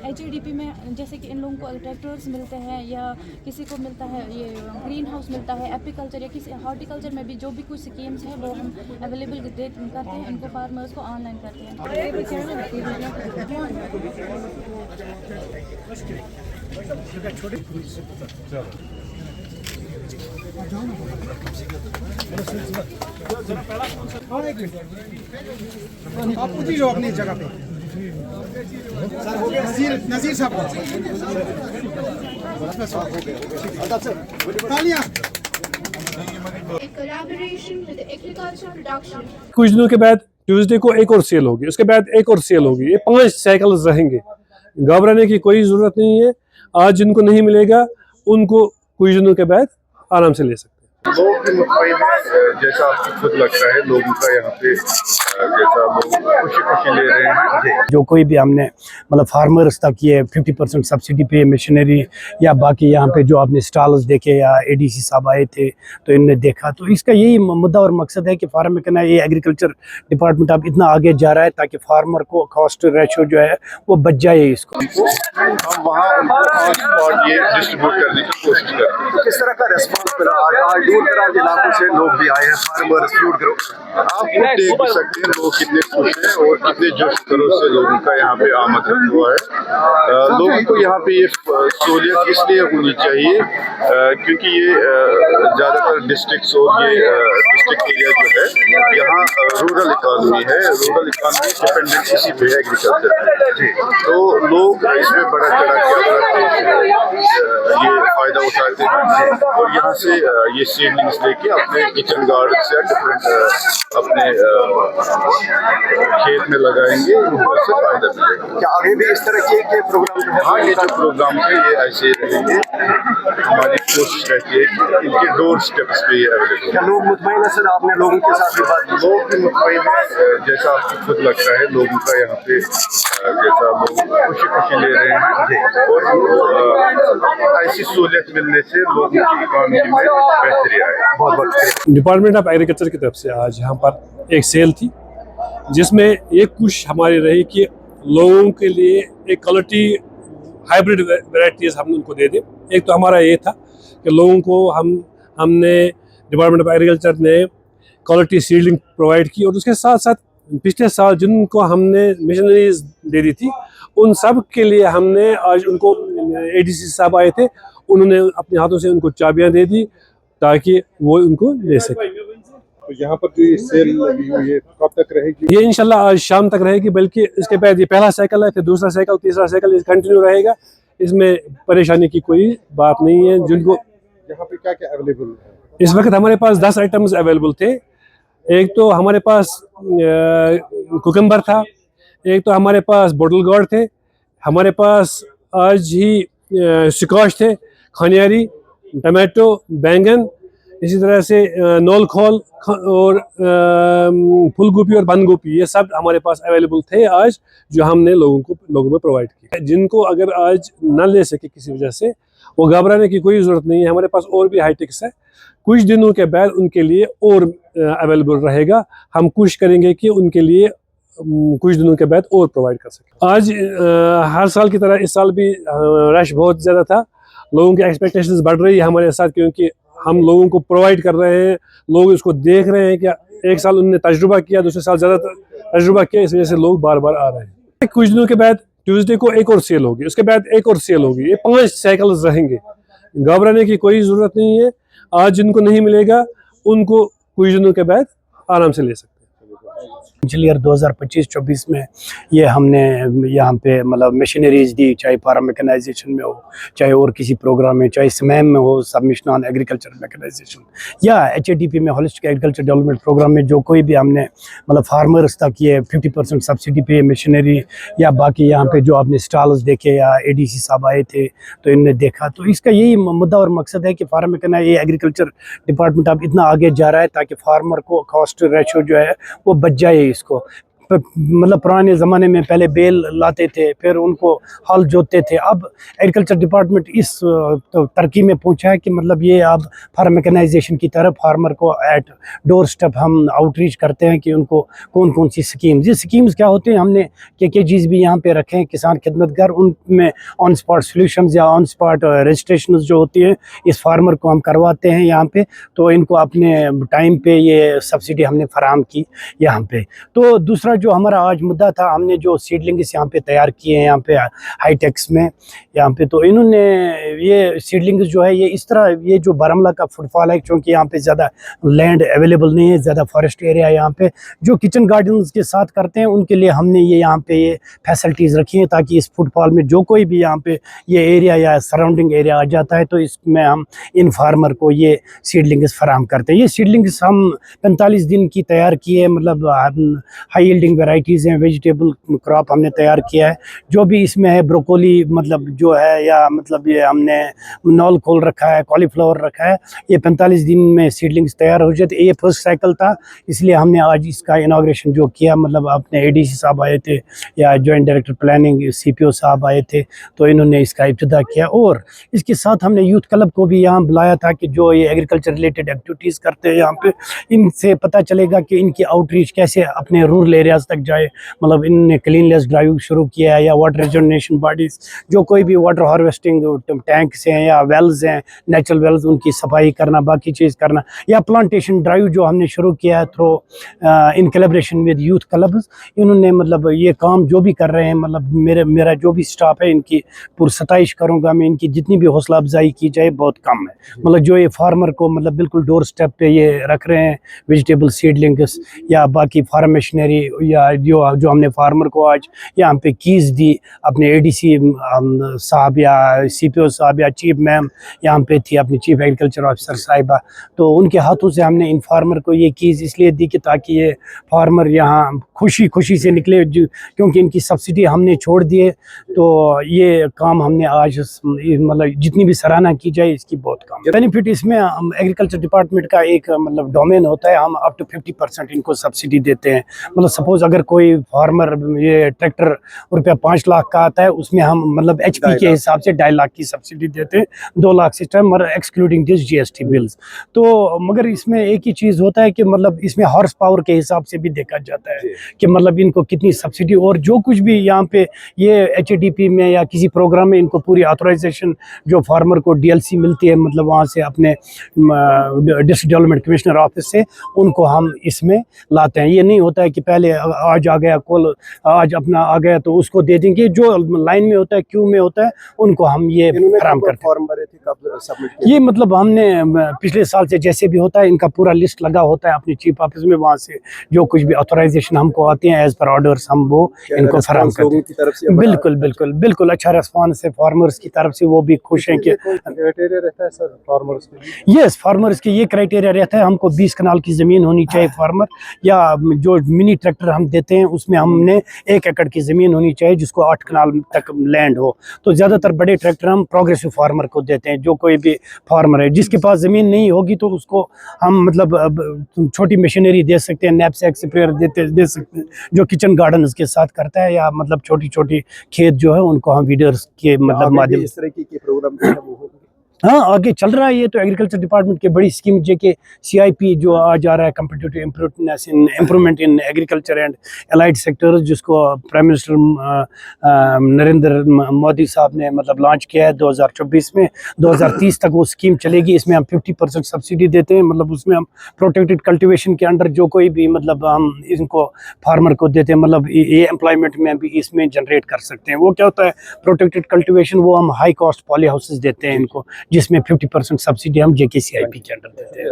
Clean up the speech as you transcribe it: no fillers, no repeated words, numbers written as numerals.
HADP में जैसे कि इन लोगों को ट्रैक्टर्स मिलते हैं या किसी को मिलता है ये ग्रीन हाउस मिलता है, एपीकल्चर या किसी हॉर्टिकल्चर में भी जो भी कुछ स्कीम्स हैं वो हम अवेलेबल करते हैं इनको फार्मर्स को ऑनलाइन करते हैं। आप खुद ही रहो अपनी जगह पे। सर हो गया नजीर साहब तालियां। कुछ दिनों के बाद ट्यूसडे को एक और सेल होगी, उसके बाद एक और सेल होगी, ये 5 साइकिल्स रहेंगे। घबराने की कोई ज़रूरत नहीं है। आज जिनको नहीं मिलेगा उनको कुछ दिनों के बाद आराम से ले सकते हैं। लोग भी मुतमईन हैं, जैसा आपको खुद लगता है लोगों का यहाँ पे जैसा लोग खुशी खुशी ले रहे हैं। जो कोई भी हमने मतलब फार्मर्स तक ये 50% सब्सिडी पे मशीनरी या बाकी यहाँ पे जो आपने स्टॉल्स देखे या ADC साहब आए थे तो इनने देखा, तो इसका यही मुद्दा और मकसद है कि फार्म में कहना ये एग्रीकल्चर डिपार्टमेंट अब इतना आगे जा रहा है ताकि फार्मर को कॉस्ट रेशो जो है वो बच जाए इसको। हम वहाँ ये डिस्ट्रीब्यूट करने की कोशिश करते हैं। किस तरह का रेस्पॉन्स मिला? आज दूर दराज इलाकों से लोग भी आए हैं, फार्मर्स फ्रूट ग्रो। आप खुद देख भी सकते हैं लोग कितने खुश हैं और कितने जोश खरोश से लोगों का यहाँ पे आमद हुआ है। लोगों को यहाँ पे ये सहूलियत इसलिए होनी चाहिए क्योंकि ये ज़्यादातर डिस्ट्रिक्ट्स और ये डिस्ट्रिक्ट एरिया जो है यहाँ रूरल इकॉनमी है। रूरल इकॉनमी डिपेंडेंट इसी पे है, एग्रीकल्चर पे। तो लोग इसमें बड़ा चढ़ा के ये फ़ायदा उठाते हैं और यहाँ से ये सीडलिंग्स लेके अपने किचन गार्डन से डिफरेंट अपने खेत में लगाएंगे, उससे फायदा मिलेगा। क्या आगे भी इस तरह के प्रोग्राम? हाँ, ये जो प्रोग्राम है ये ऐसे ही रहेंगे। हमारी कोशिश रहती है कि इनके डोर स्टेप्स पे ये अवेलेबल। क्या लोग मुतमईन है? सर आपने लोगों के साथ भी बात की? लोग भी मुतमईन हैं, जैसा आपको खुद लगता है लोगों का यहाँ पे जैसा लोग खुशी खुशी ले रहे हैं और ऐसी सहूलियत मिलने से लोगों की इकॉनमी में बेहतरी आए। बहुत बहुत डिपार्टमेंट ऑफ एग्रीकल्चर की तरफ से आज यहाँ पर एक सेल थी जिसमें एक कोशिश हमारी रही कि लोगों के लिए एक क्वालिटी हाइब्रिड वैरायटीज़ हम उनको दे दें। एक तो हमारा ये था कि लोगों को हमने डिपार्टमेंट ऑफ एग्रीकल्चर ने क्वालिटी सीडलिंग प्रोवाइड की और उसके साथ साथ पिछले साल जिनको हमने मशीनरीज दे दी थी उन सब के लिए हमने आज उनको ADC साहब आए थे, उन्होंने अपने हाथों से उनको चाबियां दे दी ताकि वो उनको ले सकें। तो यहाँ पर जो ये सेल लगी हुई है कब तक रहेगी? ये इंशाल्लाह आज शाम तक रहेगी, बल्कि इसके बाद ये पहला साइकिल है, फिर दूसरा साइकिल, तीसरा साइकिल कंटिन्यू रहेगा। इसमें परेशानी की कोई बात नहीं है। जिनको यहाँ पे क्या क्या अवेलेबल है? इस वक्त हमारे पास 10 आइटम्स अवेलेबल थे। एक तो हमारे पास कुकम्बर था, एक तो हमारे पास बोटल गॉर्ड थे, हमारे पास आज ही स्क्वाश थे, खनियारी, टमाटो, बैंगन, इसी तरह से नोल खोल और फूल गोभी और बंद गोभी, ये सब हमारे पास अवेलेबल थे आज, जो हमने लोगों में प्रोवाइड किया। जिनको अगर आज न ले सके किसी वजह से, वो घबराने की कोई ज़रूरत नहीं है। हमारे पास और भी हाईटेक्स है, कुछ दिनों के बाद उनके लिए और अवेलेबल रहेगा। हम कोशिश करेंगे कि उनके लिए कुछ दिनों के बाद और प्रोवाइड कर सकें। आज हर साल की तरह इस साल भी रश बहुत ज़्यादा था। लोगों की एक्सपेक्टेशंस बढ़ रही है हमारे साथ, क्योंकि हम लोगों को प्रोवाइड कर रहे हैं, लोग इसको देख रहे हैं कि एक साल उन्होंने तजुर्बा किया, दूसरे साल ज़्यादा तजुर्बा किया, इस वजह से लोग बार बार आ रहे हैं। कुछ दिनों के बाद ट्यूसडे को एक और सेल होगी, उसके बाद एक और सेल होगी, ये 5 साइकिल्स रहेंगे। घबराने की कोई ज़रूरत नहीं है। आज जिनको नहीं मिलेगा उनको कुछ दिनों के बाद आराम से ले सकते हैं। फाइनेंशियल ईयर 2025-24 में ये हमने यहाँ पे मतलब मशीनरीज दी, चाहे फार्म मैकेनाइजेशन में हो, चाहे और किसी प्रोग्राम में, चाहे SMAM में हो, सबमिशन ऑन एग्रीकल्चर मैकेनाइजेशन, या HADP में होलिस्टिक एग्रीकल्चर डेवलपमेंट प्रोग्राम में जो कोई भी हमने मतलब फार्मर्स तक ये 50% सब्सिडी पे मशीनरी या बाकी यहाँ पे जो आपने स्टॉल्स देखे या ADC साहब आए थे तो इनने देखा, तो इसका यही मुद्दा और मकसद है कि फार्म में कहना ये एग्रीकल्चर डिपार्टमेंट अब इतना आगे जा रहा है ताकि फार्मर को कॉस्ट रेशो जो है वो बच जाए इसको। मतलब पुराने ज़माने में पहले बेल लाते थे, फिर उनको हल जोतते थे। अब एग्रीकल्चर डिपार्टमेंट इस तरक्की में पहुंचा है कि मतलब ये अब फार्म मैकेनाइजेशन की तरफ फार्मर को एट डोर स्टेप हम आउटरीच करते हैं कि उनको कौन कौन सी स्कीम्स, ये स्कीम्स क्या होते हैं, हमने केकेजीज भी यहाँ पे रखे हैं, किसान खिदमत घर, उनमें ऑन स्पॉट सोल्यूशंस या ऑन स्पॉट रजिस्ट्रेशन जो होती है इस फार्मर को हम करवाते हैं यहाँ पे, तो इनको अपने टाइम पे ये सब्सिडी हमने फराहम की यहाँ पे। तो दूसरा जो हमारा आज मुद्दा था, हमने जो सीडलिंग्स यहाँ पे तैयार किए हैं यहाँ पे हाईटेक्स में यहाँ पे, तो इन्होंने ये सीडलिंग्स जो है ये इस तरह, ये जो बारामूला का फुटफॉल है, क्योंकि यहाँ पे ज़्यादा लैंड अवेलेबल नहीं है, ज़्यादा फॉरेस्ट एरिया यहाँ पे, जो किचन गार्डन्स के साथ करते हैं उनके लिए हमने ये यहाँ पे ये फैसिलिटीज़ रखी हैं, ताकि इस फुटफॉल में जो कोई भी यहाँ पे ये एरिया या सराउंडिंग एरिया आ जाता है तो इसमें हम इन फार्मर को ये सीडलिंग्स फराहम करते हैं। ये सीडलिंग्स हम 45 दिन की तैयार की है, मतलब हाई यील्डिंग वेराइटीज़ हैं, वेजिटेबल क्रॉप हमने तैयार किया है। जो भी इसमें है ब्रोकोली मतलब जो है, या मतलब ये हमने नॉल खोल रखा है, कॉलीफ्लावर रखा है, ये 45 दिन में सीडलिंग्स तैयार हो जाते। ये फर्स्ट साइकिल था, इसलिए हमने आज इसका इनाग्रेशन जो किया, मतलब अपने एडीसी साहब आए थे या जॉइंट डायरेक्टर प्लानिंग सीपीओ साहब आए थे, तो इन्होंने इसका इब्तिदा किया। और इसके साथ हमने यूथ क्लब को भी यहाँ बुलाया था कि जो ये एग्रीकल्चर रिलेटेड एक्टिविटीज़ करते हैं यहाँ पे, इनसे पता चलेगा कि इनकी आउटरीच कैसे अपने रूरल एरियाज़ तक जाए। मतलब इन्होंने क्लीनलेस ड्राइव शुरू किया है, या वाटर रिजनरेशन बॉडीज़ जो कोई भी वाटर हार्वेस्टिंग टैंक्स हैं या वेल्स हैं, नेचुरल वेल्स, उनकी सफाई करना, बाकी चीज़ करना, या प्लांटेशन ड्राइव जो हमने शुरू किया है through in collaboration with youth clubs. इन्होंने मतलब ये काम जो भी कर रहे हैं, मतलब मेरा जो भी स्टाफ है, इनकी पुरसताइश करूँगा मैं, इनकी जितनी भी हौसला अफजाई की जाए बहुत कम है। मतलब जो ये फार्मर को मतलब बिल्कुल डोर स्टेप पे ये रख रहे हैं वेजिटेबल सीडलिंग्स या बाकी फार्म मशीनरी, या जो हमने फार्मर को आज यहाँ पे कीज़ दी, अपने एडीसी साहब या सीपीओ साहब या चीफ मैम यहाँ पे थी, अपनी चीफ एग्रीकल्चर ऑफिसर साहिबा, तो उनके हाथों से हमने इन फार्मर को ये कीज़ इसलिए दी कि ताकि ये फार्मर यहाँ खुशी से निकले, क्योंकि इनकी सब्सिडी हमने छोड़ दी है। तो ये काम हमने आज मतलब जितनी भी सराहना की जाए इसकी बहुत कम बेनिफिट। इसमें एग्रीकल्चर डिपार्टमेंट का एक मतलब डोमेन होता है, हम अप टू 50% इनको सब्सिडी देते हैं। मतलब सपोज अगर कोई फार्मर ये ट्रैक्टर रुपया 5 लाख का आता है, उसमें हम मतलब HP के हिसाब से 2.5 लाख की सब्सिडी देते हैं, 2 लाख सिस्टम और एक्सक्लूडिंग दिस GST बिल्स। तो मगर इसमें एक ही चीज़ होता है कि मतलब इसमें हॉर्स पावर के हिसाब से भी देखा जाता है कि मतलब इनको कितनी सब्सिडी, और जो कुछ भी यहाँ पे ये HADP में या किसी प्रोग्राम में इनको पूरी ऑथराइजेशन जो फार्मर को DLC मिलती है, मतलब वहाँ से अपने डिस्ट्रिक्ट डेवलपमेंट कमिश्नर ऑफिस से उनको हम इसमें लाते हैं। ये नहीं होता है कि पहले आज आ गया, कल आज अपना आ गया तो उसको दे देंगे। जो लाइन में होता है, क्यू में होता है, उनको हम ये फराहम करते हैं। ये मतलब हमने पिछले साल से जैसे भी होता है, इनका पूरा लिस्ट लगा होता है अपनी चीफ ऑफिस में, वहाँ से जो कुछ भी ऑथराइजेशन हमको आती है एज पर ऑर्डर्स हम वो इनको फराहम करते हैं। बिल्कुल अच्छा रेस्पॉन्स है फार्मर्स की तरफ से, वो भी खुश हैं कि क्राइटेरिया रहता है सर फार्मर्स के लिए। यस, फार्मर्स के ये क्राइटेरिया रहता है, हमको 20 कनाल की ज़मीन होनी चाहिए फार्मर, या जो मिनी ट्रैक्टर हम देते हैं उसमें हमने 1 एकड़ की ज़मीन होनी चाहिए जिसको 8 कनाल तक लैंड हो। तो ज़्यादातर बड़े ट्रैक्टर हम प्रोग्रेसिव फार्मर को देते हैं। जो कोई भी फार्मर है जिसके पास ज़मीन नहीं होगी तो उसको हम मतलब छोटी मशीनरी दे सकते हैं, नैपसैक स्प्रेयर दे सकते हैं, जो किचन गार्डन्स के साथ करता है, या मतलब छोटी खेत जो है उनको हम वीडर्स के मतलब माध्यम इस तरह के प्रोग्राम जो है वो होंगे। हाँ, आगे चल रहा है। ये तो एग्रीकल्चर डिपार्टमेंट की बड़ी स्कीम JK CIP जो आ जा रहा है, competitive improvement in agriculture and allied sectors, जिसको प्राइम मिनिस्टर नरेंद्र मोदी साहब ने मतलब लॉन्च किया है 2024 में। 2030 तक वो स्कीम चलेगी। इसमें हम 50% सब्सिडी देते हैं, मतलब उसमें हम प्रोटेक्टेड कल्टिवेशन के अंडर जो कोई भी मतलब हम इनको फार्मर को देते हैं, मतलब ये एम्प्लॉयमेंट में भी इसमें जनरेट कर सकते हैं। वो क्या होता है प्रोटेक्टेड कल्टिवेशन, वो हम हाई कॉस्ट पॉली हाउसेस देते हैं इनको, जिसमें 50% सब्सिडी हम JK CIP के अंडर देते हैं।